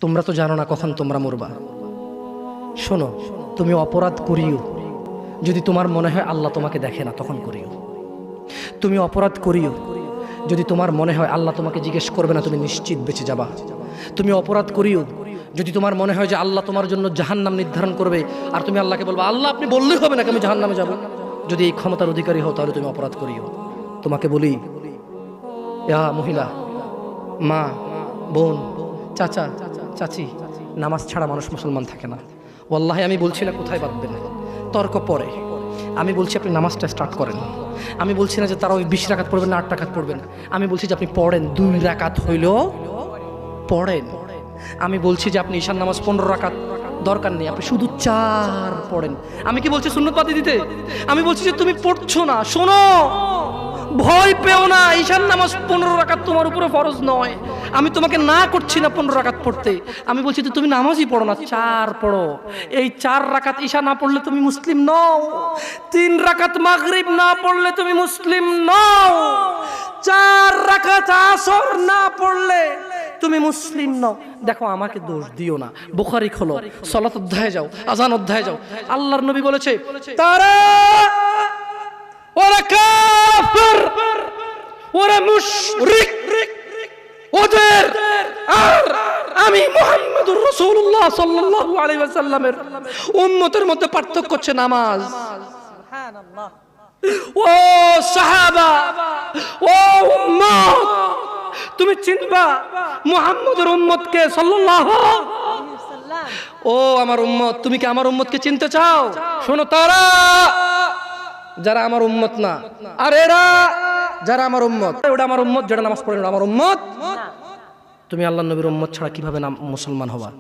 তোমরা তো জানো না কখন তোমরা মরবা। শোনো, তুমি অপরাধ করিও যদি তোমার মনে হয় আল্লাহ তোমাকে দেখে না, তখন করিও। তুমি অপরাধ করিও যদি তোমার মনে হয় আল্লাহ তোমাকে জিজ্ঞেস করবে না, তুমি নিশ্চিত বেঁচে যাবা। তুমি অপরাধ করিও যদি তোমার মনে হয় যে আল্লাহ তোমার জন্য জাহান্নাম নির্ধারণ করবে, আর তুমি আল্লাহকে বলবা আল্লাহ আপনি বললেই হবে নাকি আমি জাহান্নামে যাব। যদি এই ক্ষমতার অধিকারী হও তাহলে তুমি অপরাধ করিও। তোমাকে বলি, মহিলা, মা, বোন, চাচা, চাচি, নামাজ ছাড়া মানুষ মুসলমান থাকে না। ওয়াল্লাহি আমি বলছি না কোথায় বাঁধবেন, তর্ক পরে। আমি বলছি আপনি নামাজটা স্টার্ট করেন। আমি বলছি না যে তারা ওই 20 রাকাত পড়বেন না 8 রাকাত পড়বেন। আমি বলছি যে আপনি পড়েন, 2 রাকাত হইলেও পড়েন। আমি বলছি যে আপনি ঈশান নামাজ 15 রাকাত দরকার নেই, আপনি শুধু 4 পড়েন। আমি কি বলছি সুন্নত বাদ দিতে? আমি বলছি যে তুমি পড়ছো না, শোনো, ভয় পেও না, ঈশান নামাজ 15 রাকাত তোমার উপরে ফরজ নয়। আমি তোমাকে না করছি না 15 রাকাত পড়তে। আমি বলছি যে তুমি নামাজই পড়ো না, 4 পড়ো। এই 4 রাকাত ঈশা না পড়লে তুমি মুসলিম নও। 3 রাকাত মাগরিব না পড়লে তুমি মুসলিম নও। 4 রাকাত আসর না পড়লে তুমি মুসলিম নও। দেখো, আমাকে দোষ দিও না। বুখারী খোলো, সালাত অধ্যায়ে যাও, আযান অধ্যায়ে যাও। আল্লাহর নবী বলেছে তারা ওরা কাফির, ওরা মুশরিক, ওদের আর আমি মুহাম্মদুর রাসূলুল্লাহ সাল্লাল্লাহু আলাইহি ওয়াসাল্লামের উম্মতের মধ্যে পার্থক্য হচ্ছে নামাজ। সুবহানাল্লাহ। ও সাহাবা, ও উম্মত, তুমি চিনবা মুহাম্মদের উম্মতকে সাল্লাল্লাহু আলাইহি ওয়াসাল্লাম। ও আমার উম্মত, তুমি কি আমার উম্মতকে চিনতে চাও? শোনো, তারা যারা আমার উম্মত না, আর এরা যারা আমার উম্মত। ওটা আমার উম্মত যেটা নামাজ পড়ে না, আমার উম্মত। তুমি আল্লাহর নবীর উম্মত ছাড়া কিভাবে মুসলমান হবা?